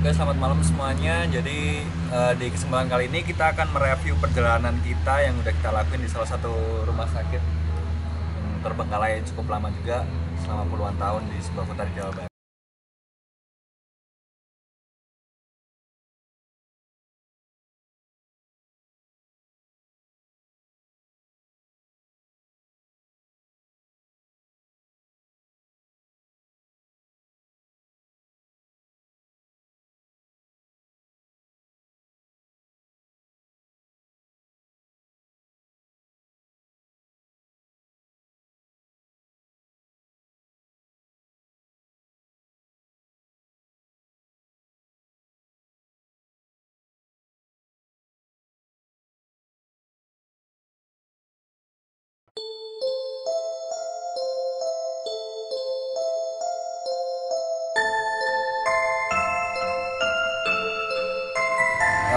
Oke, selamat malam semuanya. Jadi di kesempatan kali ini kita akan mereview perjalanan kita yang udah kita lakuin di salah satu rumah sakit yang terbengkalai cukup lama juga, selama puluhan tahun di sebuah kota di Jawa Barat.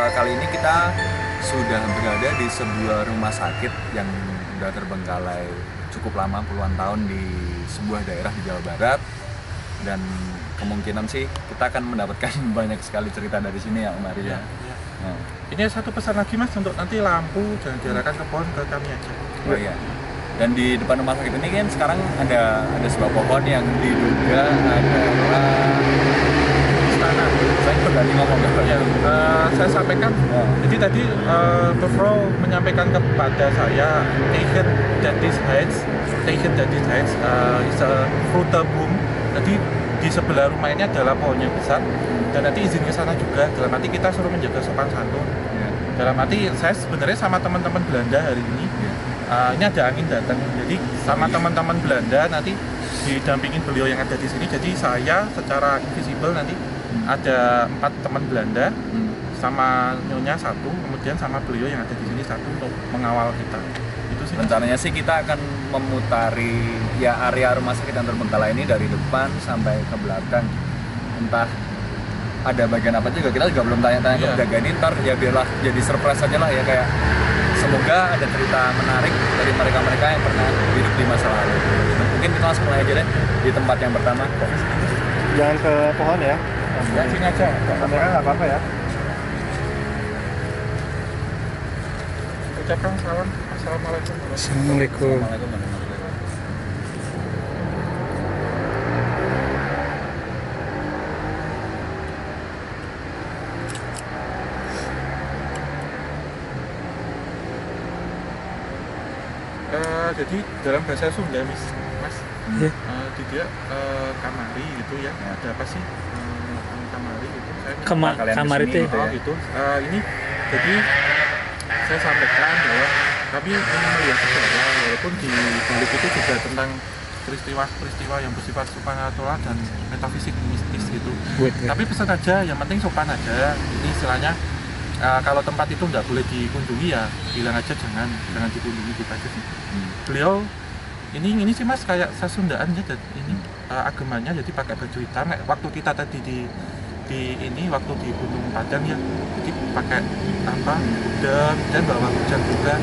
Kali ini kita sudah berada di sebuah rumah sakit yang sudah terbengkalai cukup lama, puluhan tahun di sebuah daerah di Jawa Barat, dan kemungkinan sih kita akan mendapatkan banyak sekali cerita dari sini ya, Om Ari ya. Nah. Ini satu pesan lagi Mas, untuk nanti lampu jangan diarahkan ke pohon, ke kami aja. Oh iya. Dan di depan rumah sakit ini kan sekarang ada sebuah pohon yang diduga adalah Istana. saya berani ngomong Ya, saya sampaikan. Jadi tadi Pevro menyampaikan kepada saya, Asian Daddy's Heights is a fruit boom. Jadi di sebelah rumah ini adalah pohon yang besar, dan nanti izin ke sana juga. Dalam arti kita suruh menjaga sopan santun. Dalam arti saya sebenarnya sama teman-teman Belanda hari ini. Ini ada angin datang, jadi sama teman-teman Belanda nanti didampingin beliau yang ada di sini. Jadi saya secara invisible nanti ada 4 teman Belanda, sama nyonya 1, kemudian sama beliau yang ada di sini 1 untuk mengawal kita. Itu sih. Rencananya sih kita akan memutari ya area rumah sakit yang terbengkalai ini dari depan sampai ke belakang. Entah ada bagian apa juga, kita juga belum tanya-tanya ke penjaga ini. Ntar ya biarlah jadi surprise aja lah ya, kayak semoga ada cerita menarik dari mereka-mereka yang pernah hidup di masa lalu. Mungkin kita langsung mulai aja deh di tempat yang pertama. Jangan ke pohon ya. Ya, sini aja. Kamera nggak apa-apa ya. Ucapkan salam. Assalamualaikum. Assalamualaikum. Assalamualaikum warahmatullahi wabarakatuh. Jadi dalam bahasa Sunda, Mas, Iya. di dia kamari gitu ya. Ada apa sih kamari gitu? Saya Kamar itu gitu ya? gitu. Ini jadi saya sampaikan bahwa kami ingin melihat sejarah, walaupun di balik itu juga tentang peristiwa-peristiwa yang bersifat supernatural dan metafisik mistis gitu. Tapi pesan aja, yang penting sopan aja. Ini istilahnya kalau tempat itu nggak boleh dikunjungi ya bilang aja jangan dikunjungi gitu aja sih. Beliau ini sih Mas kayak Sasundaan ya, dan ini agamanya jadi pakai baju hitam. Waktu kita tadi di ini waktu di Gunung Padang ya, jadi pakai apa udang dan bawa hujan juga.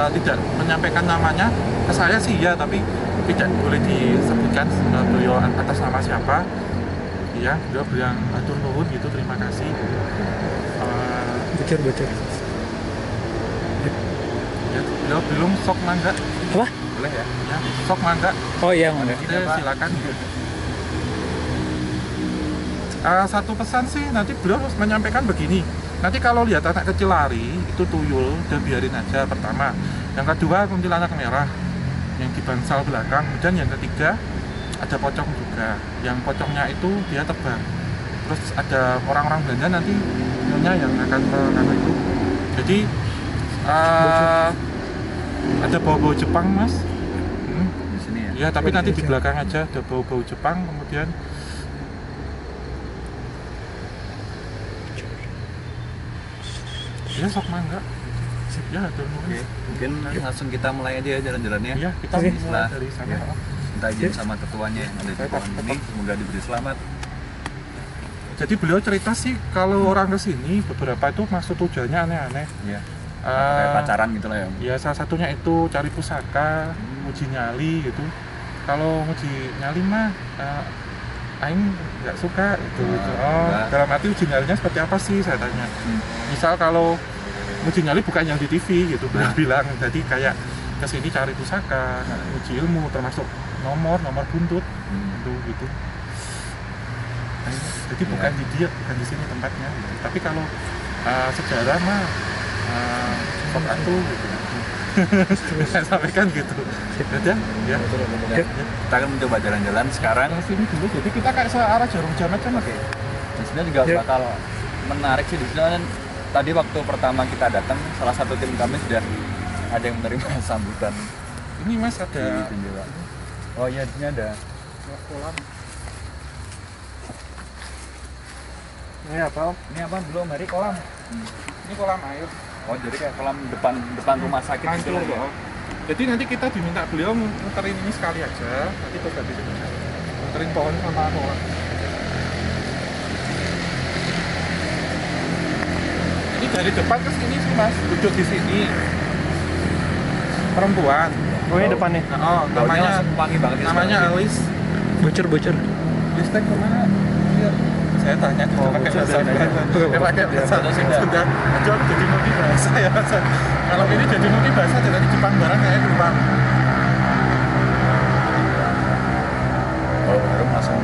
Tidak menyampaikan namanya ke saya sih ya, tapi tidak boleh disebutkan beliau atas nama siapa ya. Beliau bilang atur nuhun gitu, terima kasih. Bocor. Ya, beliau belum sok mangga. Apa? Boleh ya? Ya, sok mangga. Oh iya, Silakan. Satu pesan sih, nanti beliau harus menyampaikan begini. Nanti kalau lihat anak kecil lari, itu tuyul, dan biarin aja pertama. Yang kedua, kuntilanak merah yang di bangsal belakang. Dan yang ketiga, ada pocong juga. Yang pocongnya itu dia terbang. Terus ada orang-orang Belanda nanti nyonya yang akan ke sana itu. Jadi ada bau-bau Jepang, Mas. Di sini ya? Ya, tapi nanti di belakang aja ada bau-bau Jepang. Kemudian ya sok mangga. Ya, Oke, mungkin langsung kita mulai aja ya jalan-jalannya. Iya, kita Oke. mulai dari sana. Ya. Minta izin sama ketuanya yang ada di pohon ini, semoga diberi selamat. Jadi beliau cerita sih kalau orang kesini beberapa itu maksud tujuannya aneh-aneh. Ya. Kayak pacaran gitu lah ya. Ya salah satunya itu cari pusaka, uji nyali gitu. Kalau uji nyali mah Aing nggak suka itu. Nggak. Dalam arti uji nyalinya seperti apa sih saya tanya. Misal kalau uji nyali bukan yang di TV gitu, bilang jadi kayak kesini cari pusaka, uji ilmu termasuk nomor buntut gitu. Jadi bukan di dia, bukan di sini tempatnya gitu. Tapi kalau sejarah mah sok atu gitu. Saya sampaikan gitu. Ya, ya. Kita akan mencoba jalan-jalan sekarang. Sini dulu. Jadi kita kayak searah jarum jam aja mas. Dan sebenarnya juga Ya. bakal menarik sih di sini kan. Tadi waktu pertama kita datang, salah satu tim kami sudah ada yang menerima sambutan Ini mas di ada jendela. Oh iya, di sini ada. kolam. Ini apa Om? Ini apa dulu, Mary? Kolam. Ini kolam air. Oh jadi kayak kolam depan rumah sakit gitu Hancur ya? loh. Jadi nanti kita diminta beliau muterin ini sekali aja. Nanti terus habis itu muterin pohon sama kolam. Ini dari depan ke sini sih mas, duduk di sini. Perempuan. Oh ini depannya. Oh, Baunya namanya langsung wangi banget ya namanya sekarang. Alis. Bocor. Listek kemana? Iya. Saya tanya Oh, pakai bocor bahasa dari mana? pakai bahasa Sunda. Sunda. Jauh jadi multi bahasa ya mas. Kalau ini jadi multi bahasa jadi Jepang barang kayak Jepang. Bau harum langsung.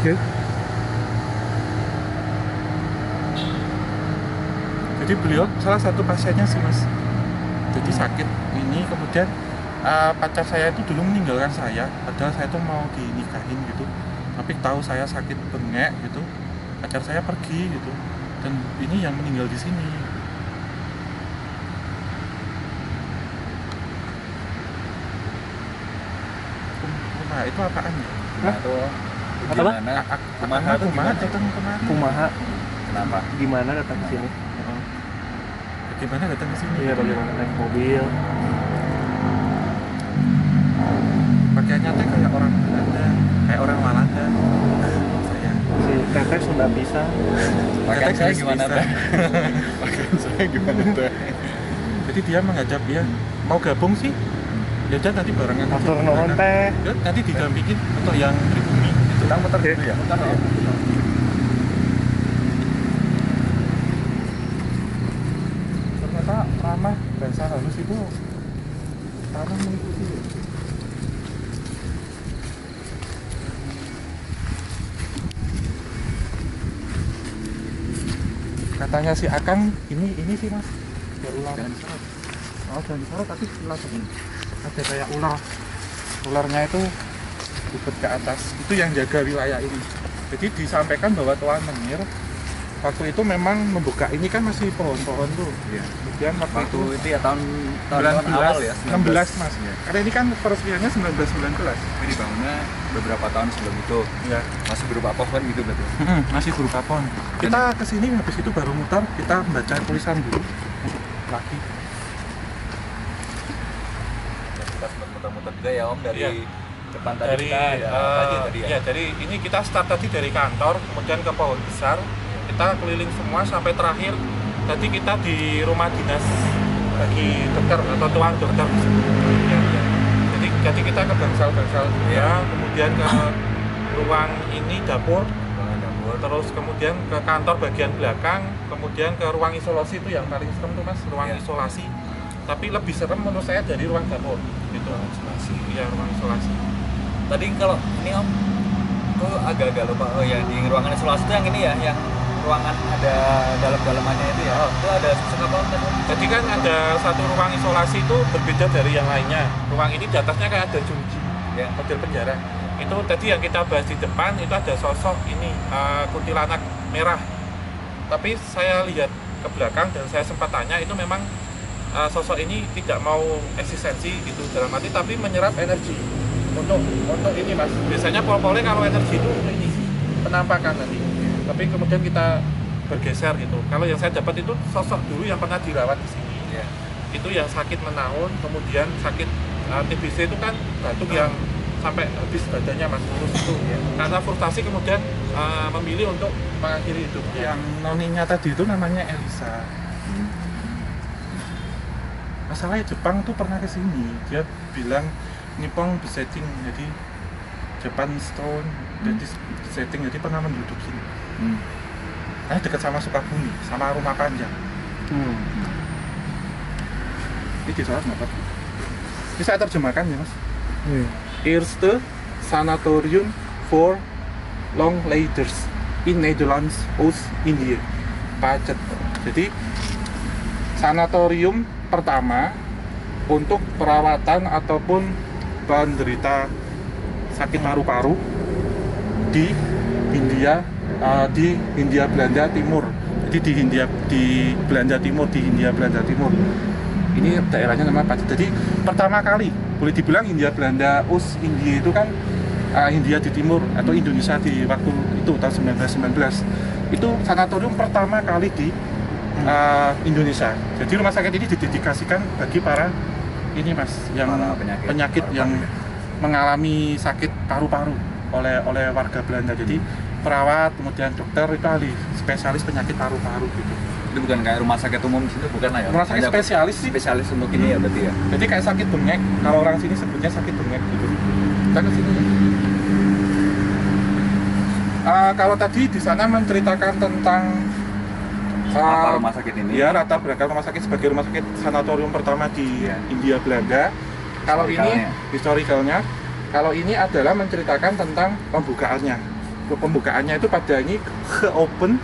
Ya. Jadi beliau salah satu pasiennya sih mas. Jadi sakit ini kemudian pacar saya itu dulu meninggalkan saya. Padahal saya tuh mau dinikahin gitu. Tapi tahu saya sakit bengek gitu. Pacar saya pergi gitu. Dan ini yang meninggal di sini. Kumaha itu apaan ya? Nah, itu Apa? gimana? Kumaha tuh Kumaha gimana? datang kemari. Kumaha. Kenapa? Gimana datang ke sini? Bagaimana datang ke sini? Iya, bagaimana naik mobil? Pakaiannya teh kayak orang Belanda, kayak orang Walanda. Saya. Si Teteh sudah bisa. Pakaian saya Bisa. gimana teh? Pakaian saya gimana teh? Jadi dia menghadap ya mau gabung sih. Ya udah nanti barengan aja. Atur nuhun teh. Ya, nanti didampingin untuk yang pribumi. Kita muter Oke. dulu ya? Muter ya? Ternyata ramah bahasa halus itu ramah mengikuti. Katanya si Akang ini sih mas. Ya ular. Jangan disorot. Oh jangan disorot tapi ular ada kayak ular. Ularnya itu ikut ke atas. Itu yang jaga wilayah ini. Jadi disampaikan bahwa Tuan Menir waktu itu memang membuka ini kan masih pohon-pohon tuh. Iya. Kemudian waktu Waktu itu itu ya tahun 19 awal ya? 16 mas. Iya. Karena ini kan peresmiannya 1919. Tapi dibangunnya beberapa tahun sebelum itu. Ya. Masih berupa pohon gitu berarti? Masih berupa pohon. Kita kesini habis itu baru mutar, kita membaca tulisan dulu lagi. Ya, kita sempat muter-muter juga ya Om dari Iya. depan tadi Dari kita ada apa aja tadi ya? ya dari ini kita start tadi dari kantor, kemudian ke pohon besar, kita keliling semua sampai terakhir. Tadi kita di rumah dinas bagi dokter atau tuan dokter. Ya. Jadi kita ke bangsal-bangsal Iya. kemudian ke ruang ini dapur, Ruangan dapur. terus kemudian ke kantor bagian belakang, kemudian ke ruang isolasi itu yang paling serem tuh mas, ruang Iya. isolasi. Tapi lebih serem menurut saya dari ruang dapur gitu. Ruang isolasi. Iya ruang isolasi. Tadi kalau ini Om, aku agak-agak lupa. Oh ya, di ruangan isolasi itu yang ini ya, yang ruangan ada dalam-dalamannya itu ya. Itu ada susuk apa Om tadi? Jadi kan ada satu ruang isolasi itu berbeda dari yang lainnya. Ruang ini di atasnya kayak ada jungji, Ya. model penjara. Itu tadi yang kita bahas di depan itu ada sosok ini kuntilanak merah. Tapi saya lihat ke belakang dan saya sempat tanya itu memang sosok ini tidak mau eksistensi gitu dalam arti tapi menyerap energi untuk ini mas. Biasanya pol-polnya kalau energi itu ini penampakan nanti. Tapi kemudian kita bergeser gitu. Kalau yang saya dapat itu sosok dulu yang pernah dirawat di sini. Iya. Itu yang sakit menahun, kemudian sakit TBC itu kan batuk yang sampai habis badannya mas lurus itu. Karena frustasi kemudian memilih untuk mengakhiri hidup. Yang noninya tadi itu namanya Elisa. Masalahnya Jepang tuh pernah kesini, dia bilang Nippon besetting, jadi Japan Stone, jadi besetting, jadi pernah menduduk sini. Nah, dekat sama Sukabumi, sama Rumah Panjang. Ini di sana kenapa? Ini saya terjemahkan ya mas. Eerste Sanatorium for Longleiders in Netherlands, Oost-Indië, Pacet. Jadi sanatorium pertama untuk perawatan ataupun penderita sakit paru-paru di Hindia Belanda Timur. Jadi di Belanda Timur. Ini daerahnya namanya Pacet. Jadi pertama kali boleh dibilang Hindia Belanda Oost-Indië itu kan Hindia di timur atau Indonesia di waktu itu tahun 1919. Itu sanatorium pertama kali di Indonesia. Jadi rumah sakit ini didedikasikan bagi para ini mas yang penyakit yang mengalami sakit paru-paru oleh warga Belanda. Jadi perawat kemudian dokter itu ahli spesialis penyakit paru-paru gitu. Itu bukan kayak rumah sakit umum di sini, bukan lah ya? Rumah sakit spesialis sih. Spesialis untuk ini ya berarti ya? Jadi kayak sakit bengek, kalau orang sini sebutnya sakit bengek gitu. Kita ke sini. Kalau tadi di sana menceritakan tentang apa rumah sakit ini? Ya, rata berangkat rumah sakit sebagai rumah sakit sanatorium pertama di Hindia Belanda. Kalau ini historicalnya, kalau ini adalah menceritakan tentang pembukaannya. Pembukaannya itu pada ini open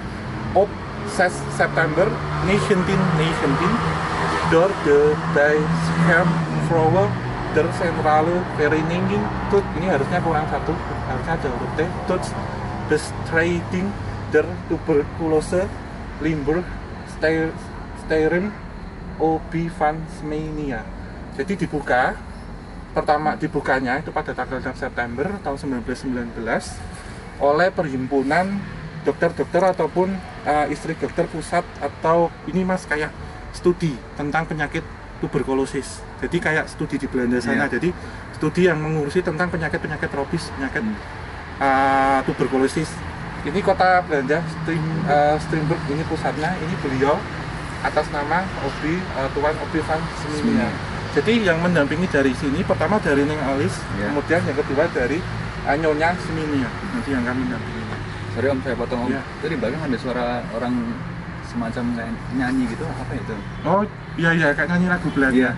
op 6 September 1919 door de Dijsselbloem vrouwen der centrale vereniging tot, ini harusnya kurang satu, harusnya ada huruf T, tot bestrijding der tuberculose Limburg Sterren OB van Smenia. Jadi dibukanya itu pada tanggal 6 September tahun 1919 oleh perhimpunan dokter-dokter ataupun istri dokter pusat, atau ini mas kayak studi tentang penyakit tuberkulosis. Jadi kayak studi di Belanda sana. Jadi studi yang mengurusi tentang penyakit-penyakit tropis, penyakit tuberkulosis. Ini kota Belanda, Steenburg ini pusatnya. Ini beliau atas nama Tuan Obi van Smenia. Jadi yang mendampingi dari sini pertama dari Neng Alis, kemudian yang kedua dari Nyonya Smenia. Nanti yang kami dampingi. Sorry om, saya potong om. Itu di belakang ada suara orang semacam kayak nyanyi gitu, apa itu? Oh iya kayak nyanyi lagu Belanda. Iya.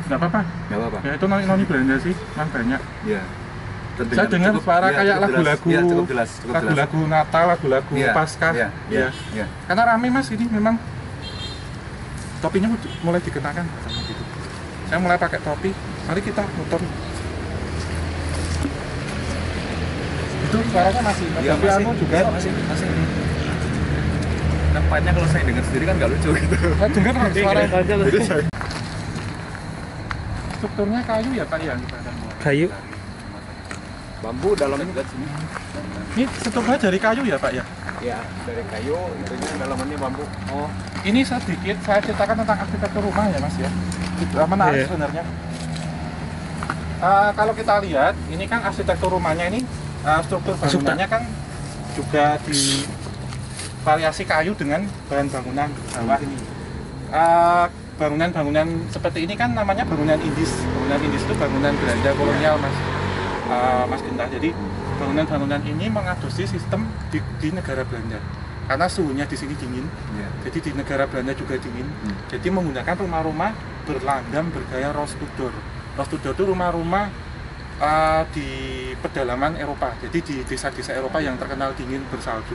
Nggak apa-apa. Nggak apa-apa. Ya itu noni Belanda sih, memang banyak. Iya. Saya dengar suara kayak lagu-lagu, cukup jelas. lagu-lagu Natal, lagu-lagu Paskah. Iya. Karena rame mas ini memang topinya mulai dikenakan sama gitu. Saya mulai pakai topi. Mari kita muter. Itu suaranya masih. Iya, tapi masih. Anu juga Masih. Nampaknya kalau saya dengar sendiri kan nggak lucu gitu. Saya dengar suara aja loh. strukturnya kayu ya pak ya. Kayu. Bambu dalamnya lihat sini. Ini strukturnya dari kayu ya pak ya. Iya, dari kayu, itunya dalamannya bambu. Oh, ini sedikit saya ceritakan tentang arsitektur rumah ya mas ya. Itu menarik sebenarnya. Kalau kita lihat, ini kan arsitektur rumahnya ini struktur bangunannya kan juga di variasi kayu dengan bahan bangunan bawah ini. Bangunan-bangunan seperti ini kan namanya bangunan Indis. Bangunan Indis itu bangunan Belanda kolonial mas Genta. Jadi bangunan-bangunan ini mengadopsi sistem di negara Belanda. Karena suhunya di sini dingin, jadi di negara Belanda juga dingin. Jadi menggunakan rumah-rumah berlanggam bergaya Rostudor. Rostudor itu rumah-rumah di pedalaman Eropa. Jadi di desa-desa Eropa yang terkenal dingin bersalju.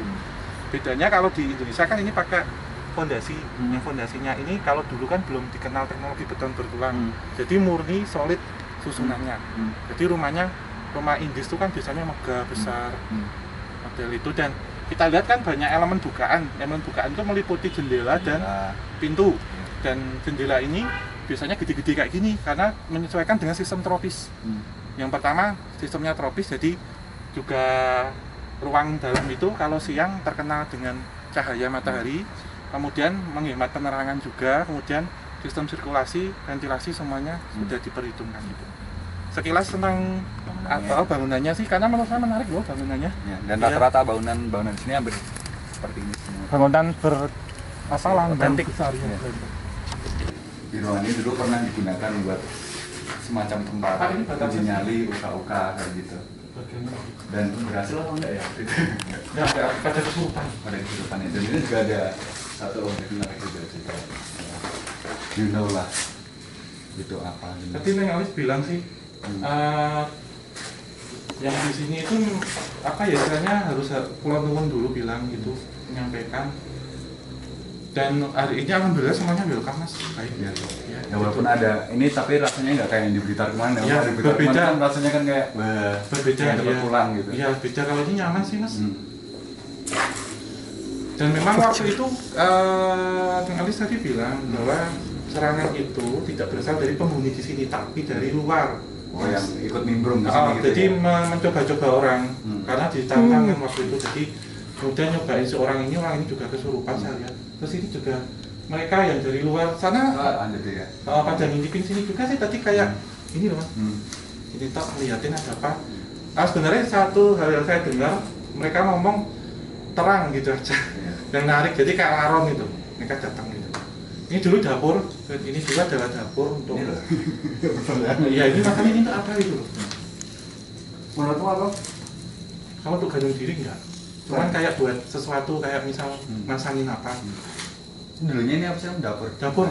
Bedanya kalau di Indonesia kan ini pakai fondasi. Yang fondasinya ini kalau dulu kan belum dikenal teknologi beton bertulang. Jadi murni solid susunannya. Jadi rumah Indis itu kan biasanya megah besar model itu, dan kita lihat kan banyak elemen bukaan. Elemen bukaan itu meliputi jendela dan pintu. Dan jendela ini biasanya gede-gede kayak gini karena menyesuaikan dengan sistem tropis. Yang pertama sistemnya tropis, jadi juga ruang dalam itu kalau siang terkenal dengan cahaya matahari, kemudian menghemat penerangan juga, kemudian sistem sirkulasi, ventilasi semuanya sudah diperhitungkan gitu. sekilas tentang bangunannya sih, karena menurut saya menarik loh bangunannya. Ya, dan rata-rata bangunan di sini hampir seperti ini semua. Bangunan Otentik. besar ya. Di ruangan ini dulu pernah digunakan buat semacam tempat uji nyali, uka-uka kayak gitu. Dan berhasil atau enggak ya? Nggak ada, pada kesurupan. Pada kehidupan ya. Dan ini juga ada satu objek menarik juga sih. You know lah itu apa? Tadi Neng Alis bilang sih, yang di sini itu apa ya istilahnya harus pulang turun dulu bilang gitu, menyampaikan. Dan hari ini alhamdulillah semuanya welcome mas, baik Ya. ya. Ya walaupun ada ini tapi rasanya nggak kayak yang di Blitar kemana. Ya, Di Blitar berbeda. kemana kan rasanya kan kayak Berbeda kayak dapat ya. pulang gitu. Iya beda, kalau ini nyaman sih mas. Dan memang waktu itu Neng Alis tadi bilang bahwa serangan itu tidak berasal dari penghuni di sini tapi dari luar. Oh yang ikut nimbrung di sini Oh, gitu jadi ya? mencoba-coba orang karena ditantang kan waktu itu, jadi kemudian nyobain orang ini juga kesurupan saya lihat. Terus ini juga mereka yang dari luar sana Ada deh ya. pada ngintipin sini juga sih tadi kayak ini loh mas, ini tak ngeliatin ada apa. Sebenarnya satu hal yang saya dengar mereka ngomong terang gitu aja yang narik, jadi kayak alarm itu mereka datang gitu. Ini dulu dapur, dan ini juga adalah dapur untuk iya ini makanya ini untuk apa gitu loh. Menurutmu apa? Kamu untuk gantung diri enggak? Cuman kayak buat sesuatu kayak misal masangin apa? Dulunya ini apa sih? Dapur. Dapur.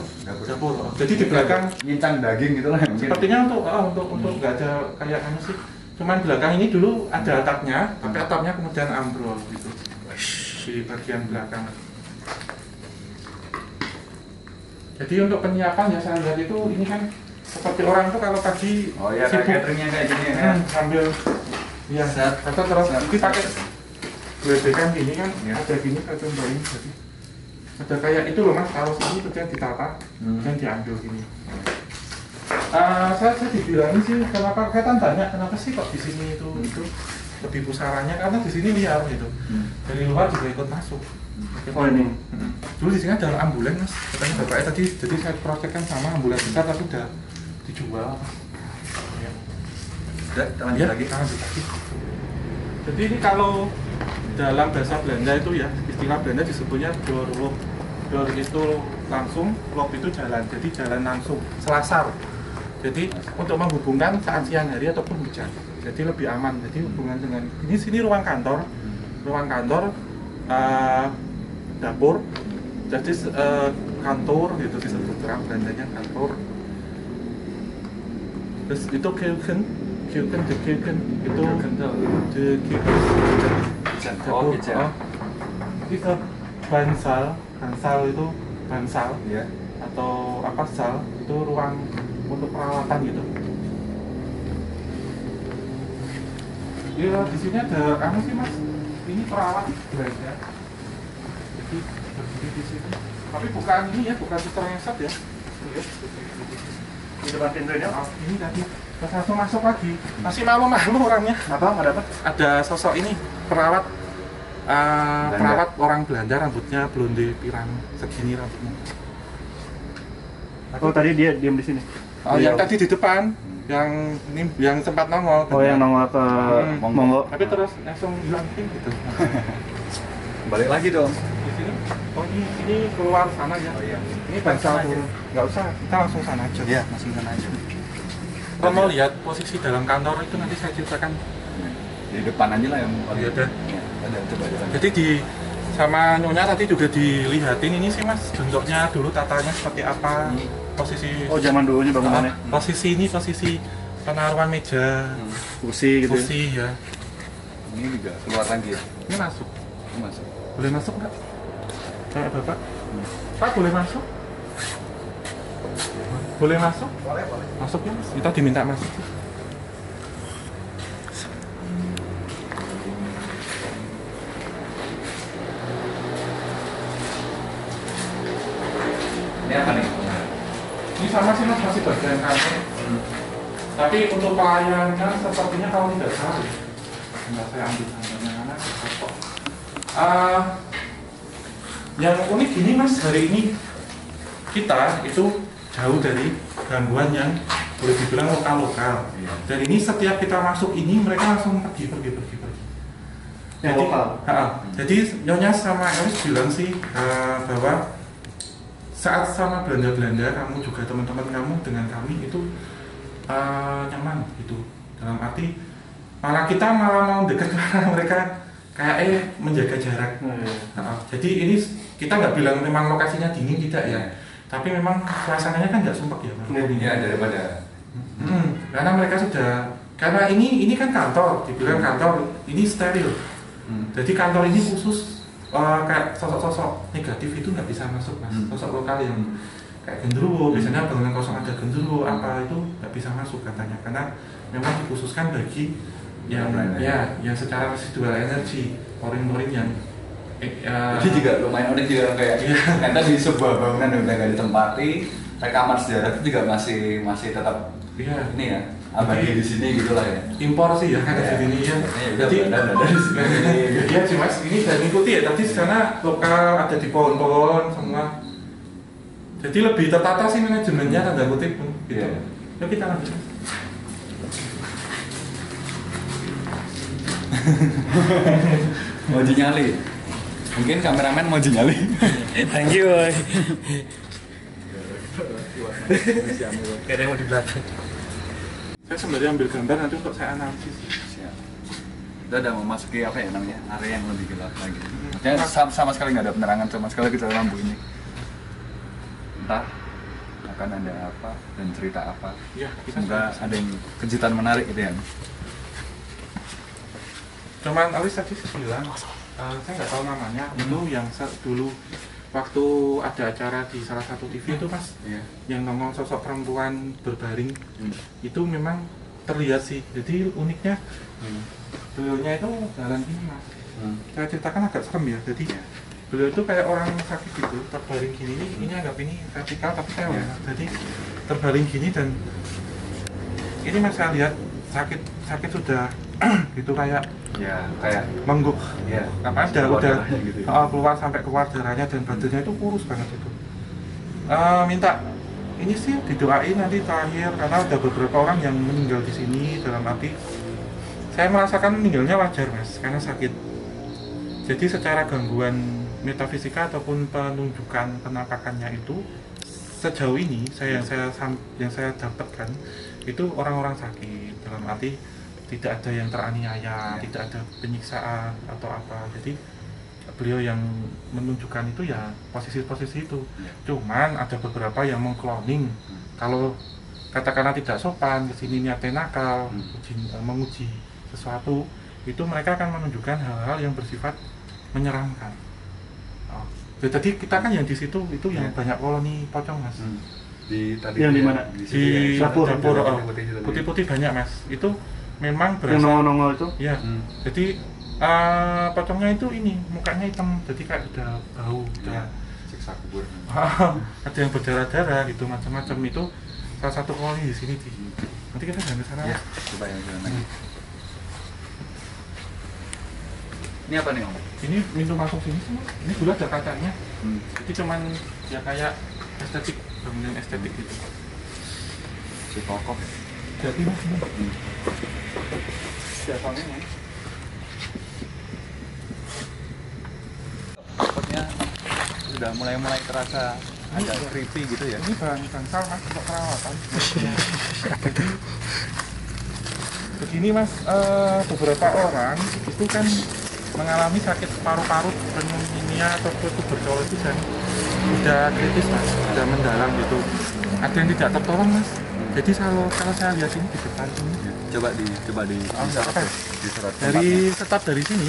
Oh, jadi di belakang nyincang daging gitu lah mungkin. sepertinya untuk nggak ada kayak anu sih. Cuman belakang ini dulu ada atapnya, tapi atapnya kemudian ambrol gitu di bagian belakang. Jadi untuk penyiapan ya saya lihat itu ini kan seperti orang tuh kalau pagi Oh iya, kayak cateringnya kayak gini ya. sambil ya atau terus nanti pakai geledekan gini kan, ada gini saya contohin, jadi ada kayak itu loh mas, kalau sini kemudian ditata dan diambil gini. Saya dibilangin sih kenapa, saya tanya kenapa sih kok di sini itu lebih pusaranya, karena di sini liar gitu, dari luar juga ikut masuk. Oh ini. Dulu di sini ada ambulan mas, katanya bapaknya tadi, jadi saya cross-check sama ambulan besar tapi udah dijual. Ya. Udah, kita lanjut lagi. Lanjut lagi. Jadi ini kalau dalam bahasa Belanda itu ya, istilah Belanda disebutnya doorloop. Door itu langsung, loop itu jalan, jadi jalan langsung, selasar. Jadi untuk menghubungkan saat siang hari ataupun hujan, jadi lebih aman. Jadi hubungan dengan ini sini ruang kantor, dapur, jadi kantor gitu disebut orang Belandanya kantor. Terus itu keuken itu Oh, kitchen. Itu bansal itu bansal Iya. atau apa sal itu ruang untuk perawatan gitu. Ya di sini ada anu sih mas, ini perawat Belanda. Jadi berdiri di sini. Tapi bukan ini ya, bukan suster ngesot ya. Di depan pintunya. Oh, ini tadi. Terus langsung masuk lagi. Masih malu-malu orangnya. Apa? Nggak dapat? Ada sosok ini perawat. Perawat orang Belanda, rambutnya blonde pirang segini rambutnya. Oh tadi dia diam di sini. Oh, yang tadi di depan, yang sempat nongol. Oh yang nongol ke Monggo. Tapi terus langsung hilang gitu. Balik lagi dong. Di sini. Oh ini keluar sana ya. Oh iya. Ini bansal turun. Nggak usah, kita langsung sana aja. Iya, masih kan aja. Kalau mau lihat posisi dalam kantor itu nanti saya ceritakan. Di depan aja lah yang Iya, ada. Ada coba aja. Jadi sama Nyonya tadi juga dilihatin ini sih mas, bentuknya dulu tatanya seperti apa, posisi. Oh zaman dulunya bangunannya. Posisi penaruhan meja, Kursi gitu. kursi ya. Ini juga keluar lagi ya. Ini masuk. Masuk. Boleh masuk nggak? Kayak bapak. Pak boleh masuk? Boleh masuk? Boleh. Masuk ya mas. Kita diminta masuk. Ini apa nih? Ini sama sih mas, masih bagian kantor. Tapi untuk pelayannya sepertinya kalau tidak salah ya. Enggak, saya ambil gambarnya karena kok. Yang unik gini mas, hari ini kita itu jauh dari gangguan yang boleh dibilang lokal. Iya. Dan ini setiap kita masuk ini mereka langsung pergi. Yang lokal. Jadi Nyonya sama Elis bilang sih bahwa saat sama Belanda kamu juga teman-teman kamu dengan kami itu nyaman gitu. Dalam arti kita malah mau dekat karena mereka kayak menjaga jarak. Jadi ini kita nggak bilang memang lokasinya dingin tidak ya, tapi memang suasananya kan nggak sumpek ya. Ya daripada. Karena mereka karena ini kan kantor, dibilang kantor, ini steril. Jadi kantor ini khusus kayak sosok-sosok negatif itu nggak bisa masuk mas. Sosok lokal yang kayak genderuwo, biasanya bangunan kosong ada genderuwo apa itu nggak bisa masuk katanya, karena memang dikhususkan bagi yang yang secara residual energi, porin-porin yang Jadi juga lumayan unik juga kayak ternyata di sebuah bangunan yang udah nggak ditempati, rekaman sejarah itu juga masih tetap ini ya abadi di sini gitulah ya. Impor sih ya kan di sini ya. Jadi dari sini. Iya sih mas, ini dan ikuti ya. Tadi sana lokal ada di pohon-pohon semua. Jadi lebih tertata sih manajemennya tanda kutip gitu. Yuk kita lanjut. Mau nyali. Mungkin kameramen mau nyali. Thank you, boy. Kayaknya mau di belakang. Saya sebenarnya ambil gambar nanti untuk saya analisis. Siap. Kita udah memasuki apa ya namanya area yang lebih gelap lagi. Maksudnya sama sekali nggak ada penerangan sama sekali kecuali lampu ini. Entah akan ada apa dan cerita apa. Ya, Semoga ada yang kejutan menarik gitu ya. Cuman Alis tadi bilang, saya nggak tahu namanya, itu yang dulu waktu ada acara di salah satu TV itu mas, yang nongol sosok perempuan berbaring, itu memang terlihat sih. Jadi uniknya, beliaunya itu jalan ini mas. Saya ceritakan agak serem ya. Jadi beliau itu kayak orang sakit gitu, terbaring gini. Ini anggap ini vertikal tapi saya jadi terbaring gini dan ini mas saya lihat sakit sudah gitu kayak mengguk apa udah gitu. Keluar sampai keluar darahnya dan badannya itu kurus banget itu. Minta ini sih didoain nanti terakhir karena ada beberapa orang yang meninggal di sini, dalam arti saya merasakan meninggalnya wajar mas karena sakit. Jadi secara gangguan metafisika ataupun penunjukan penampakannya itu sejauh ini yang saya dapatkan itu orang-orang sakit, dalam arti tidak ada yang teraniaya, tidak ada penyiksaan atau apa. Jadi beliau yang menunjukkan itu ya posisi-posisi itu. Cuman ada beberapa yang mengkloning. Kalau katakanlah tidak sopan, kesini niatnya nakal, menguji sesuatu, itu mereka akan menunjukkan hal-hal yang bersifat menyeramkan. Jadi kita kan yang di situ itu yang banyak koloni pocong mas. Yang di mana? Di dapur putih-putih banyak mas. Itu memang berasal yang nongol itu? Ya. Jadi pocongnya itu ini mukanya hitam, jadi kayak udah bau, udah siksa kubur. Ada yang berdarah-darah gitu macam-macam. Itu salah satu koloni di sini. Nanti kita jalan ke sana. Ya, coba yang jalan lagi. Ini apa nih om? Ini pintu masuk sini semua. Ini dulu ada kacanya. Jadi cuman ya kayak estetik, bangunan estetik gitu. Si kokoh ya? Jadi mas ini. Siapanya nih? Takutnya sudah mulai terasa agak creepy gitu ya. Ini bangsal mas untuk perawatan. Begini mas, beberapa orang itu kan mengalami sakit paru-paru, pneumonia atau tuberkulosis dan sudah kritis mas, sudah mendalam gitu. Ada yang tidak tertolong mas. Jadi kalau saya lihat ini di depan sini. Coba di diserot. Dari tetap dari sini.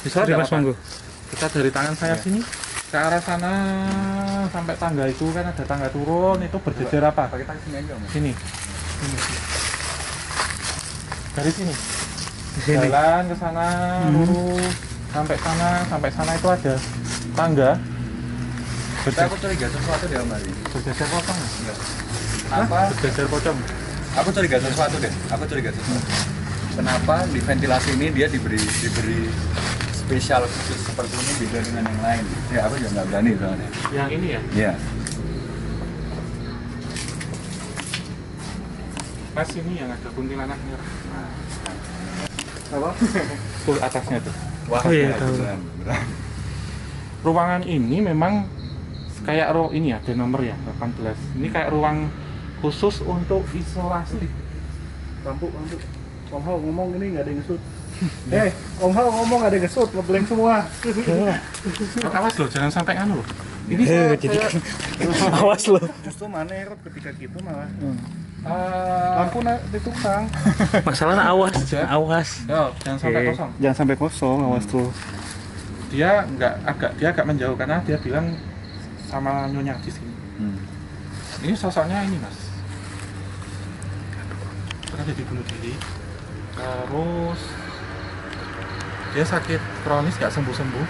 Diserot mas monggo. Tetap dari tangan saya sini ke arah sana sampai tangga itu kan ada tangga turun, itu berjejer apa? Pakai tangan sini aja mas. Sini. Dari sini. Jalan ke sana lurus sampai sana itu ada tangga. Aku curiga sesuatu deh om hari. Berjejer pocong enggak? Apa? Berjejer pocong. Aku curiga sesuatu deh. Kenapa di ventilasi ini dia diberi spesial khusus seperti ini beda dengan yang lain? Ya aku juga nggak berani soalnya. Yang ini ya? Iya. Mas ini yang ada kuntilanak merah. Apa? Tuh atasnya tuh. Wah, Oh iya, ya, tahu. beneran. Ruangan ini memang kayak ini ya, ada nomor ya 18. Ini kayak ruang khusus untuk isolasi. Lampu. Om Hao ngomong ini nggak ada yang ngesut. Om Hao ngomong ada yang ngesut, ngeblank semua. Awas loh, jangan sampai anu loh. Ini Awas lo. Justru mana erot ketika gitu malah. Lampu ditukang. Masalahnya awas. Jangan sampai Oke. kosong. Jangan sampai kosong, awas tuh. Dia agak menjauh karena dia bilang sama nyonya di sini. Ini sosoknya ini mas, pernah jadi bunuh diri, terus dia sakit kronis gak sembuh-sembuh,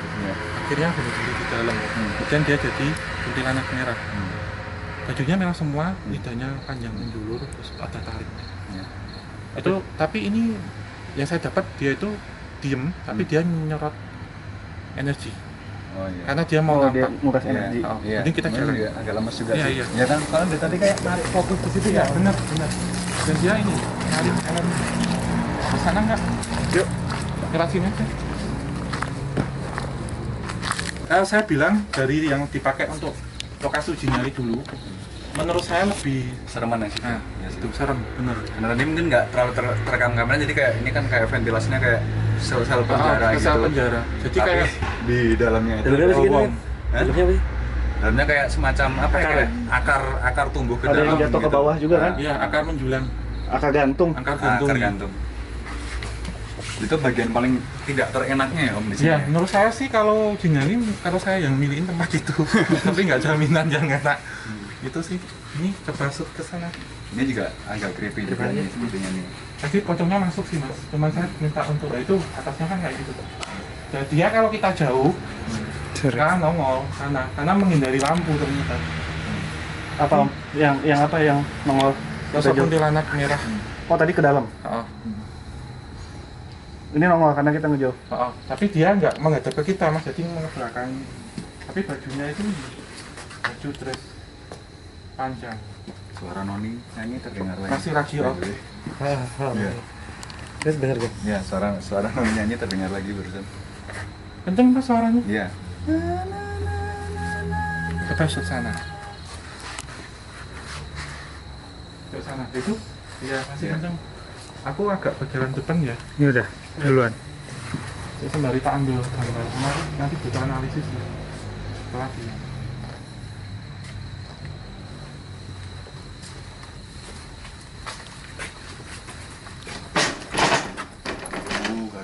akhirnya bunuh diri di dalam. Kemudian dia jadi kuntilanak merah. Bajunya merah semua, lidahnya panjang menjulur, terus ada tarik. Itu tapi ini yang saya dapat dia itu diem, tapi dia nyorot energi. Oh iya. Karena dia mau Dia nampak. nguras Iya. energi. Iya. Jadi kita Ini jalan. juga agak lemes juga Iya, sih. iya. Ya kan, soalnya dari tadi kayak narik fokus ke situ Iya, ya. benar. Dan dia ini narik energi. Ke sana enggak? Yuk, lewat sini aja. Saya bilang dari yang dipakai untuk lokasi uji nyali dulu, menurut saya lebih Sereman ya sih. nah, Iya sih. itu serem, bener. Karena tadi mungkin nggak terlalu terekam kamera, jadi kayak ini kan kayak ventilasinya kayak sel-sel penjara Ke gitu. sel penjara. Jadi Tapi kayak di dalamnya itu Dalamnya lowong. segini, Hah? Dalamnya apa sih? Dalamnya kayak semacam apa ya? Akar. Kayak akar tumbuh ke Ada dalam. yang jatuh ke gitu. bawah juga kan? ya akar menjulang, Akar gantung. akar Ah, gantung. akar gantung. Itu bagian paling tidak terenaknya ya Om di sini. Ya, menurut saya sih kalau uji nyali, kalau saya yang milihin tempat itu, tapi nggak jaminan yang enak. Itu sih, ini coba shoot ke sana. Ini juga agak creepy juga nih sepertinya nih. Tadi pocongnya masuk sih mas, cuman saya minta untuk itu atasnya kan kayak gitu. Jadi dia kalau kita jauh, sekarang nongol sana, karena menghindari lampu ternyata. Apa Om? Yang apa yang nongol? Sosok Kita jauh. kuntilanak merah. Oh tadi ke dalam. Oh, Ini nongol karena kita ngejauh. oh. Tapi dia nggak menghadap ke kita mas, jadi mengebelakangi. Tapi bajunya itu baju dress panjang. Suara Noni nyanyi terdengar lagi. Masih lagi off. Iya. Terus bener kan? Ya, suara Noni nyanyi terdengar lagi barusan. Kenceng mas suaranya. Iya. Coba shoot sana. Shoot sana. Itu? Iya masih Iya. kenceng. Aku agak berjalan depan ya. Ini udah duluan. Saya sembari tak ambil gambar. Kemarin nanti butuh analisis ya. Setelah dia.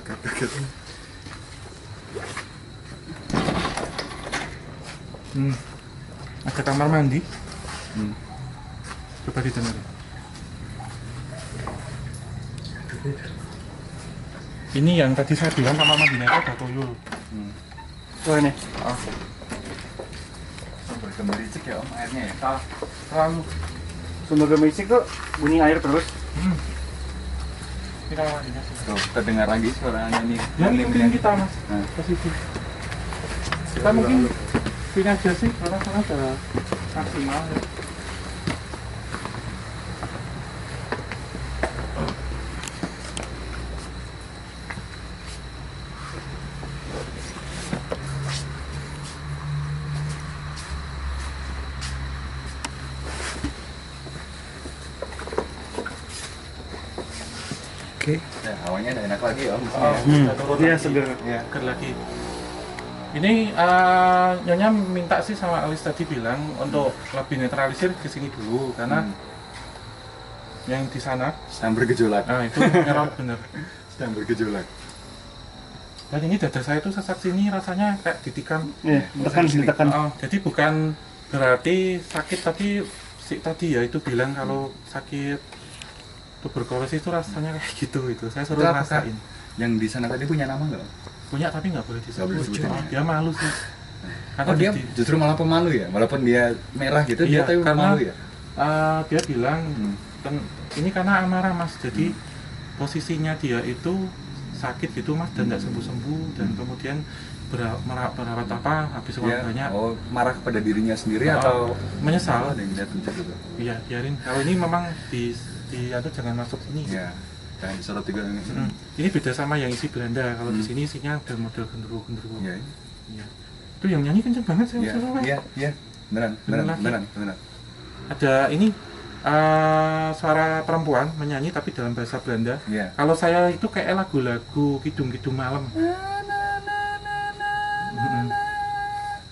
Kaget. Ada kamar mandi. Hmm. Coba didengar. Ini yang tadi saya bilang kamar mandinya itu ada tuyul. Oh ini. Ah, Bergemericik ya Om airnya ya. terlalu. Sumber gemisik tuh bunyi air terus. Ini kamar mandinya sih. Tuh, terdengar lagi suaranya nih. Yang ikutin kita mas, Nah. ke situ. Kita mungkin sini aja sih, karena sana ada maksimal ya. Oke. Ya, hawanya udah enak lagi ya Om. Udah turun Iya lagi. seger. Iya. Seger lagi. Ini Nyonya minta sih sama Alis tadi bilang untuk lebih netralisir ke sini dulu karena yang di sana, Sedang bergejolak. nah itu error bener. Sedang bergejolak. Dan ini dada saya tuh sesak sini rasanya kayak ditikam. Iya, ditekan. Jadi bukan berarti sakit tapi si tadi ya itu bilang kalau sakit tuberkulosis itu rasanya kayak gitu itu. Saya suruh Itu apakah rasain. Yang di sana tadi punya nama nggak? Punya tapi nggak boleh Nggak boleh disebut. disebutin ya? Dia malu sih. Karena Oh dia jadi- justru malah pemalu ya, walaupun dia merah gitu dia Iya, tapi karena- pemalu ya. dia bilang Hmm. ini karena amarah mas, jadi posisinya dia itu sakit gitu mas dan nggak sembuh-sembuh dan kemudian merawat apa habis uang Dia banyak. oh marah kepada dirinya sendiri Oh, atau menyesal. ada yang lihat lucu gitu. Iya biarin. Kalau ini memang di jangan masuk ini. Ya, jangan disorot juga. Ini beda sama yang isi Belanda. Kalau di sini isinya ada model genderuwo. Iya. Iya. Itu yang nyanyi kenceng banget saya. Iya. Beneran. Ada ini suara perempuan menyanyi tapi dalam bahasa Belanda. Iya. Kalau saya itu kayak lagu-lagu kidung-kidung malam.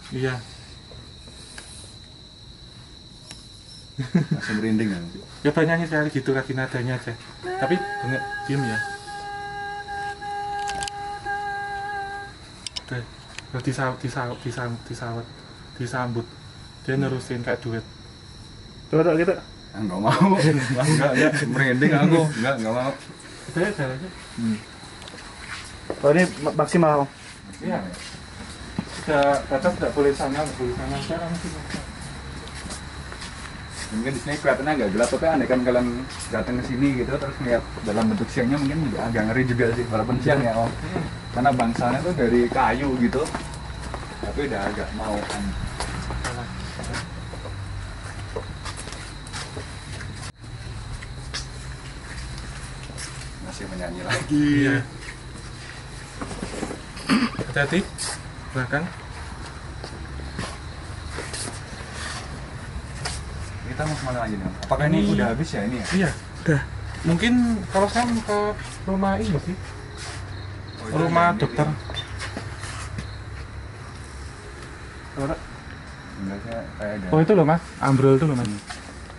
Iya. Langsung merinding kan. Coba nyanyi sekali gitu lagi nadanya aja. Tapi banget diem ya. Disambut. Dia nerusin kayak duet. Coba kita. Enggak mau. Enggak. Merinding aku. Enggak mau. Udah aja. Oh ini maksimal. Iya. Sudah batas tidak boleh sana. Sekarang sih. Mungkin di sini kelihatannya agak gelap, tapi andai kan kalian datang ke sini gitu terus ngeliat dalam bentuk siangnya mungkin juga agak ngeri juga sih, walaupun siang ya Om. Karena bangsanya tuh dari kayu gitu, tapi udah agak mau kan. Masih menyanyi lagi. Iya. Hati-hati belakang. Kita mau kemana lagi nih? Apakah ini udah habis ya ini ya? Iya, udah. Mungkin kalau saya mau ke rumah ini sih, rumah dokter. Enggak, saya kayak ada. Oh itu loh mas, ambrol itu loh mas.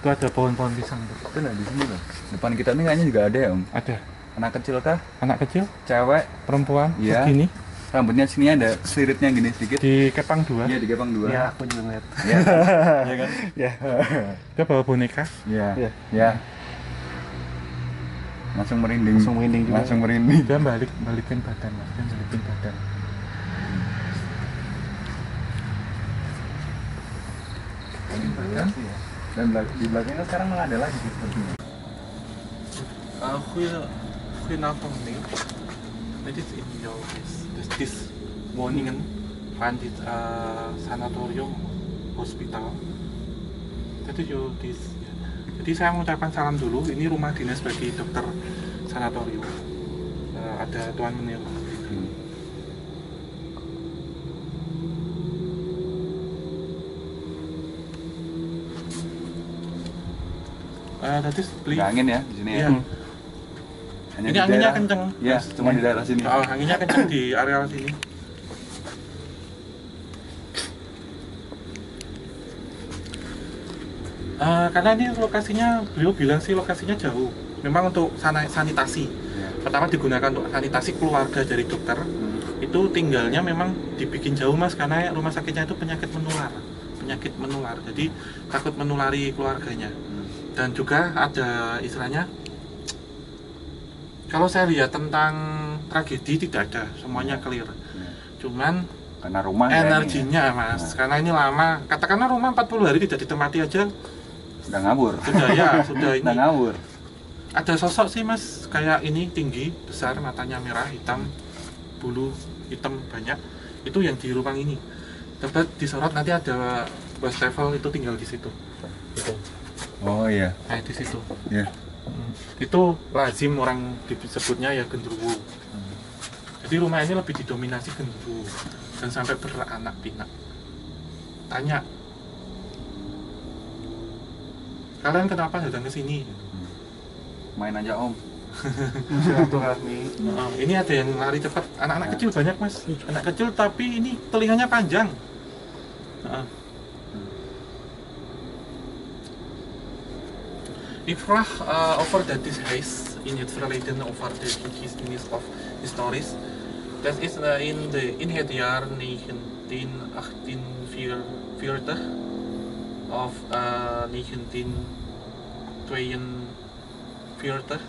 Itu ada pohon-pohon pisang tuh. Itu lah di sini loh. Depan kita nih kayaknya juga ada ya Om. Ada Anak kecil kah? anak kecil, Cewek? perempuan, Iya. segini, Rambutnya sini ada sliritnya gini sedikit. di kepang 2. Iya, di Gepang 2. Ya aku juga ngeliat. Iya. Iya kan? Ya. Dia bawa boneka. Iya. Iya. Iya. Langsung merinding. juga. Langsung merinding. Dia balikin badan mas, dia balikin badan. Dan di belakangnya sekarang malah ada lagi sepertinya. Goedenavond. Dit is in jouw this woningen van dit sanatorium hospital. Jadi Jadi saya mengucapkan salam dulu. Ini rumah dinas bagi dokter sanatorium. Ada Tuan Menir. Tadi beli. Ada angin ya di sini ya. Iya. Hanya Ini di anginnya daerah- kenceng. Iya, cuma di daerah sini. Oh, anginnya kenceng di area sini. Karena ini lokasinya, beliau bilang sih lokasinya jauh. Memang untuk sanitasi. Iya. Pertama digunakan untuk sanitasi keluarga dari dokter. Itu tinggalnya memang dibikin jauh mas, karena rumah sakitnya itu penyakit menular. Jadi takut menulari keluarganya. Dan juga ada istilahnya, kalau saya lihat tentang tragedi tidak ada, semuanya clear. Cuman Karena rumah energinya mas, karena ini lama. Katakanlah rumah 40 hari tidak ditempati aja, udah ngabur. sudah ya, sudah ini. Udah ngabur. Ada sosok sih mas, kayak ini tinggi, besar, matanya merah, hitam, bulu hitam banyak. Itu yang di ruang ini. Dapat disorot nanti ada wastafel itu tinggal di situ. Itu. Oh iya. Nah di situ. Iya. Itu lazim orang disebutnya ya genderuwo. Jadi rumah ini lebih didominasi genderuwo dan sampai beranak pinak. Tanya, kalian kenapa datang ke sini? Main aja Om. Silaturahmi. Ini ada yang lari cepat. Anak-anak kecil banyak mas. Anak kecil tapi ini telinganya panjang. Ik vraag over dat dit huis in het verleden over de geschiedenis of historisch. Dat is in het jaar 1948 of 1942.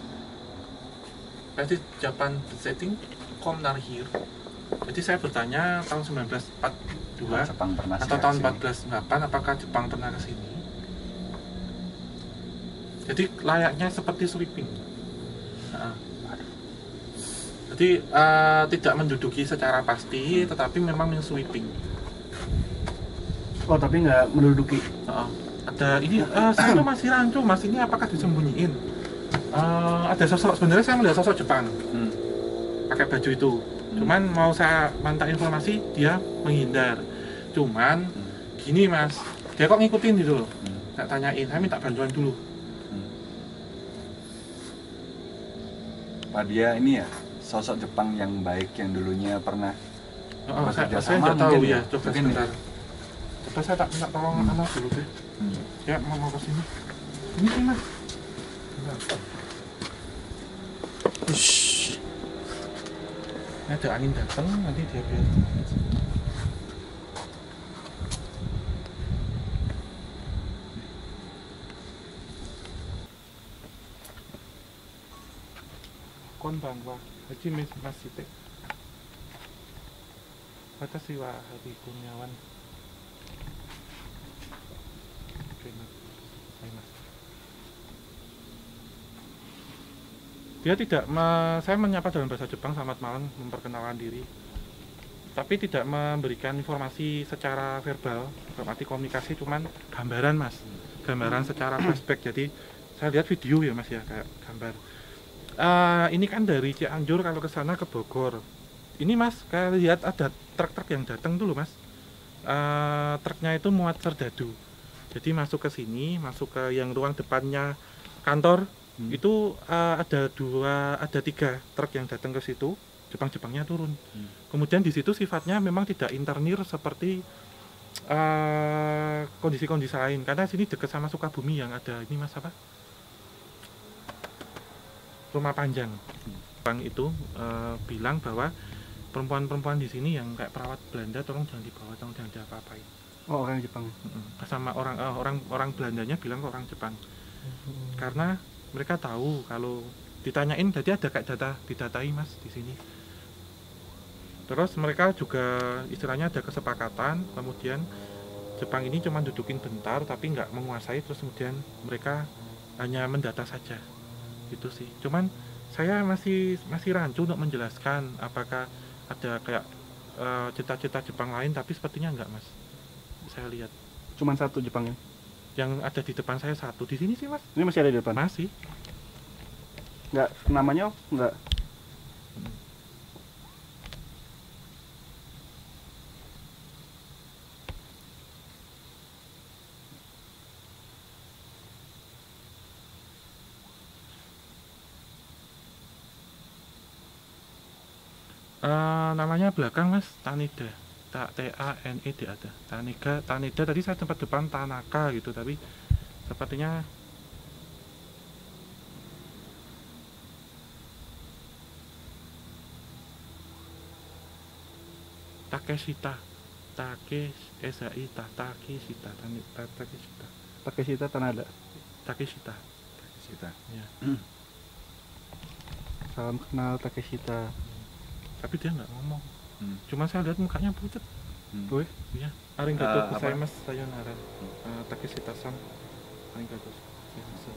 Dat is Japan bezetting, kom naar hier. Jadi saya bertanya tahun 1942 Jepang pernah atau sih tahun sini. 1498 apakah Jepang pernah ke sini? Jadi layaknya seperti sweeping. Jadi tidak menduduki secara pasti, tetapi memang sweeping. Oh tapi nggak menduduki. Ada ini saya tuh masih rancu mas, ini apakah disembunyiin? Ada sosok, sebenarnya saya melihat sosok Jepang pakai baju itu. Cuman mau saya minta informasi, dia menghindar. Cuman gini mas, dia kok ngikutin gitu loh. Saya tanyain, saya minta bantuan dulu. Pak dia ini ya sosok Jepang yang baik yang dulunya pernah Saya nggak tahu ya, coba mungkin sebentar. Coba saya tak minta tolong anak dulu deh. Ya mau kesini. Ini sih mas. Bentar. Ini ada angin datang, nanti dia biar. Konbanwa, Hajime Masite. Watashi wa Hari Kurniawan. Oke, mas. Hai, mas. Dia tidak, saya menyapa dalam bahasa Jepang, selamat malam, memperkenalkan diri. Tapi tidak memberikan informasi secara verbal, berarti komunikasi, cuman gambaran mas. Gambaran secara flashback, jadi saya lihat video ya mas ya, kayak gambar. Ini kan dari Cianjur kalau ke sana ke Bogor. Ini mas, kayak lihat ada truk-truk yang datang dulu mas. Truknya itu muat serdadu. Jadi masuk ke sini, masuk ke yang ruang depannya kantor. Itu ada 3 truk yang datang ke situ. Jepang-Jepangnya turun. Kemudian di situ sifatnya memang tidak internir seperti kondisi-kondisi lain. Karena sini dekat sama Sukabumi yang ada ini mas apa? Rumah Panjang. Jepang itu bilang bahwa perempuan-perempuan di sini yang kayak perawat Belanda tolong jangan dibawa, tolong jangan diapa-apain. Oh, orang Jepang. Sama orang Belandanya bilang ke orang Jepang. Karena mereka tahu kalau ditanyain, jadi ada kayak didatai mas di sini. Terus mereka juga istilahnya ada kesepakatan, kemudian Jepang ini cuma dudukin bentar tapi nggak menguasai, terus kemudian mereka hanya mendata saja. Itu sih. Cuman saya masih rancu untuk menjelaskan apakah ada kayak cita-cita Jepang lain, tapi sepertinya enggak mas. Saya lihat. Cuman satu Jepangnya. Yang ada di depan saya satu, di sini sih mas. Ini masih ada di depan. Masih. Enggak namanya enggak. Namanya belakang mas, Tanida. T-A-N-E-D ada. Tanida tadi saya tempat depan Tanaka gitu, tapi sepertinya Takeshita. Takeshita. Takeshita Tanada. Takeshita. Ya. Salam kenal Takeshita. Tapi dia nggak ngomong. Cuma saya lihat mukanya pucat. Woi, Iya. Arigatou gozaimasu, sayonara. Takeshita-san. Arigatou gozaimasu.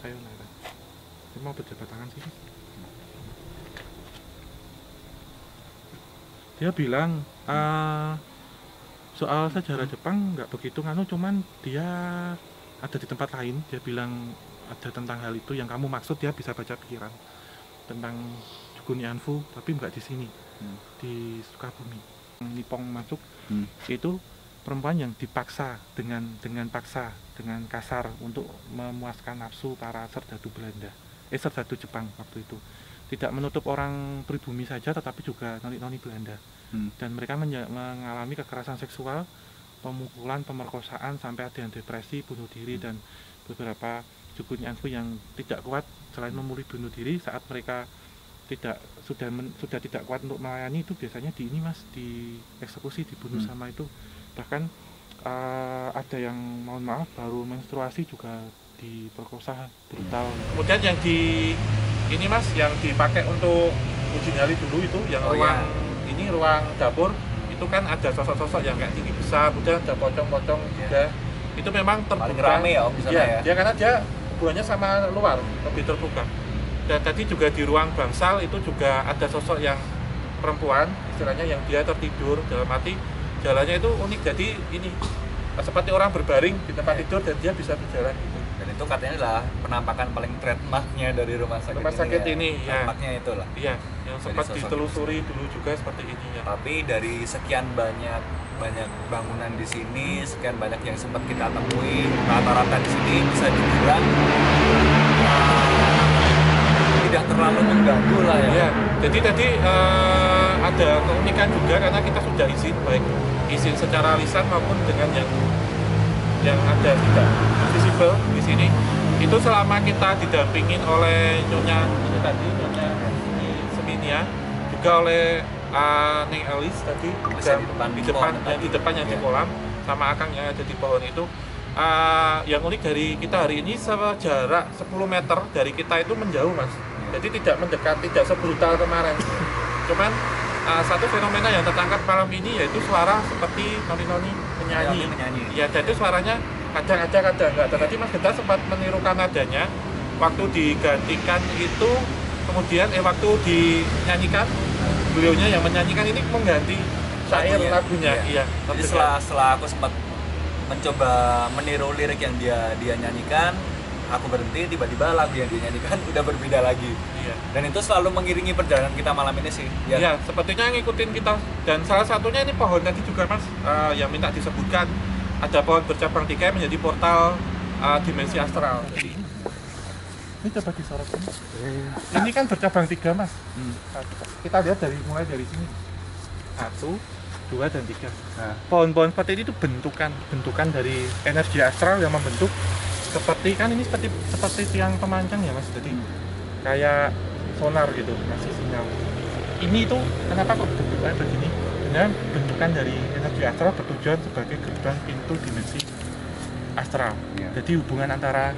Sayonara. Dia mau berjabat tangan sini. Dia bilang soal sejarah Jepang nggak begitu nganu, cuman dia ada di tempat lain. Dia bilang ada tentang hal itu yang kamu maksud, dia bisa baca pikiran tentang Jukuni Anfu, tapi nggak di sini, di Sukabumi. Nippon masuk itu perempuan yang dipaksa dengan kasar untuk memuaskan nafsu para serdadu Belanda, serdadu Jepang waktu itu. Tidak menutup orang pribumi saja, tetapi juga noni-noni Belanda. Dan mereka mengalami kekerasan seksual, pemukulan, pemerkosaan, sampai ada yang depresi, bunuh diri, dan beberapa Jukuni Anfu yang tidak kuat selain memulih bunuh diri saat mereka sudah tidak kuat untuk melayani, itu biasanya di ini mas, dieksekusi, dibunuh sama itu. Bahkan ada yang mohon maaf baru menstruasi juga diperkosa brutal. Kemudian yang di ini mas, yang dipakai untuk uji nyali dulu itu yang ruang dapur itu kan ada sosok-sosok yang kayak tinggi besar, kemudian ada pocong-pocong juga. Itu memang terbuka. Rame ya om di sana ya. Dia karena dia hubungannya sama luar, lebih terbuka. Dan tadi juga di ruang bangsal itu juga ada sosok yang perempuan, istilahnya yang dia tertidur, dalam arti jalannya itu unik, jadi ini seperti orang berbaring di tempat tidur dan dia bisa berjalan gitu. Dan itu katanya adalah penampakan paling trademarknya dari rumah sakit ini ya. Trademarknya itulah. Iya, yang sempat ditelusuri dulu juga seperti ini ya. Tapi dari sekian banyak bangunan di sini, sekian banyak yang sempat kita temui, rata-rata di sini bisa dibilang tidak terlalu mengganggu lah ya. Ya, jadi tadi ada keunikan juga karena kita sudah izin, baik izin secara lisan maupun dengan yang ada tidak visible di sini. Itu selama kita didampingin oleh Nyonya ini tadi, Nyonya Seminia, juga oleh Neng Elis tadi di depan yang di kolam, sama Akang yang ada di pohon itu. Yang unik dari kita hari ini sejarak 10 meter dari kita itu menjauh, Mas. Jadi tidak mendekat, tidak sebrutal kemarin. Cuman satu fenomena yang tertangkap malam ini yaitu suara seperti noni-noni menyanyi. Ya, jadi suaranya kadang ada, kadang enggak. Tadi Mas Genta sempat menirukan nadanya waktu digantikan itu, kemudian waktu dinyanyikan, beliaunya yang menyanyikan ini mengganti syair lagunya. Iya. Jadi setelah aku sempat mencoba meniru lirik yang dia nyanyikan, aku berhenti, tiba-tiba lagu yang dia nyanyikan udah berbeda lagi. Iya. Dan itu selalu mengiringi perjalanan kita malam ini sih. Iya, sepertinya ngikutin kita. Dan salah satunya ini pohon tadi juga, Mas, yang minta disebutkan. Ada pohon bercabang 3 yang menjadi portal dimensi astral. Ini coba disorot ini. Ini kan bercabang 3, Mas. Kita lihat mulai dari sini. 1, 2, dan 3. Nah. Pohon-pohon seperti ini itu bentukan dari energi astral yang membentuk seperti kan ini seperti tiang pemanjang ya, Mas. Jadi kayak sonar gitu, ngasih sinyal. Ini tuh kenapa kok bentuknya begini? Dengan bentukan dari energi astral bertujuan sebagai gerbang pintu dimensi astral. Jadi hubungan antara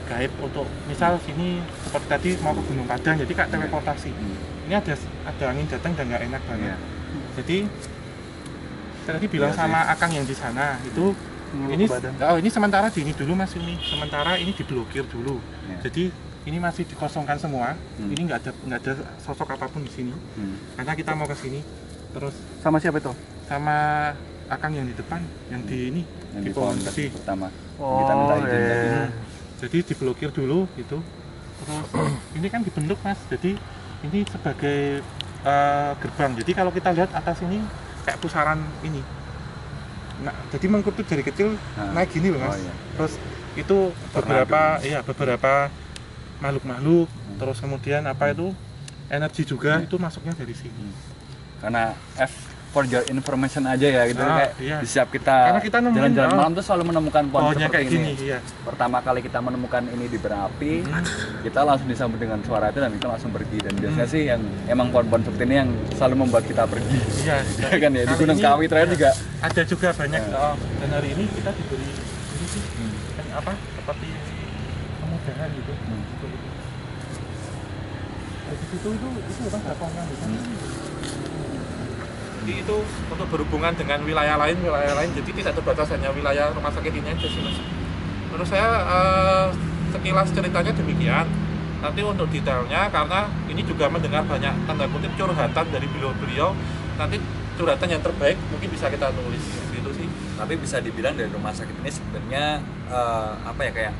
gaib untuk misal sini seperti tadi mau ke Gunung Padang, jadi kayak teleportasi. Ini ada angin datang dan nggak enak banget. Jadi saya tadi bilang sama Akang yang di sana itu ini sementara di ini dulu, Mas, ini sementara ini diblokir dulu. Jadi ini masih dikosongkan semua. Ini nggak ada sosok apapun di sini. Karena kita mau ke sini. Terus Sama siapa itu? sama Akang yang di depan, yang di ini Yang di pohon tadi. pertama. Oh, Kita minta izin iya. tadi. Jadi diblokir dulu gitu. Terus ini kan dibentuk, Mas. Jadi ini sebagai gerbang. Jadi kalau kita lihat atas ini kayak pusaran ini. Nah, jadi mengkutu dari kecil naik gini loh, Mas. Oh, iya. Terus itu beberapa makhluk-makhluk. Terus kemudian apa itu energi juga itu masuknya dari sini. Karena for your information aja ya gitu, kayak iya. di setiap kita Karena kita nemuin, jalan-jalan malam tuh selalu menemukan pohon pohonnya seperti kayak ini. gini, iya. Pertama kali kita menemukan ini di berapi, kita langsung disambut dengan suara itu dan kita langsung pergi. Dan biasanya sih yang emang pohon-pohon seperti ini yang selalu membuat kita pergi. Iya. Ya kan ya, di Hari Gunung ini, Kawi terakhir juga ada juga banyak. Dan hari ini kita diberi ini sih seperti kemudahan gitu. Dari situ itu apa potongan di sana. Jadi itu untuk berhubungan dengan wilayah lain, jadi tidak terbatas hanya wilayah rumah sakit ini aja sih, Mas. Menurut saya sekilas ceritanya demikian. Nanti untuk detailnya, karena ini juga mendengar banyak tanda kutip curhatan dari beliau-beliau, nanti curhatan yang terbaik mungkin bisa kita tulis gitu sih. tapi bisa dibilang dari rumah sakit ini sebenarnya kayak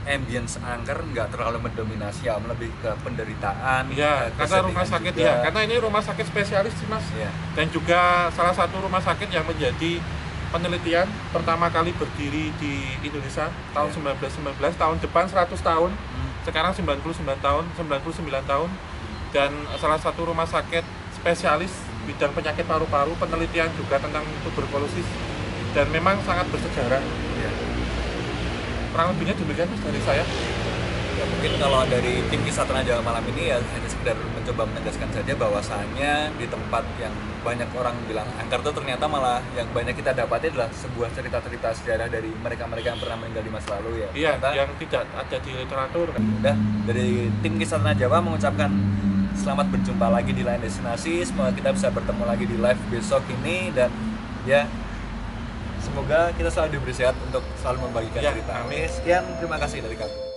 ambience angker nggak terlalu mendominasi ya, lebih ke penderitaan. Ya, karena rumah sakit juga. Ya, karena ini rumah sakit spesialis sih, Mas. Ya. Dan juga salah satu rumah sakit yang menjadi penelitian pertama kali berdiri di Indonesia tahun 1919, tahun depan 100 tahun. Sekarang 99 tahun. Dan salah satu rumah sakit spesialis bidang penyakit paru-paru, penelitian juga tentang tuberkulosis, dan memang sangat bersejarah. Ya. Kurang lebihnya demikian, Mas, dari saya. Ya, mungkin kalau dari tim Kisah Tanah Jawa malam ini ya hanya sekedar mencoba menegaskan saja bahwasannya di tempat yang banyak orang bilang angker itu ternyata malah yang banyak kita dapati adalah sebuah cerita-cerita sejarah dari mereka-mereka yang pernah meninggal di masa lalu ya. Iya, yang tidak ada di literatur. Udah, dari tim Kisah Tanah Jawa mengucapkan selamat berjumpa lagi di lain destinasi. Semoga kita bisa bertemu lagi di live besok ini, dan ya semoga kita selalu diberi sehat untuk selalu membagikan cerita. Amin. Sekian, terima kasih dari kami.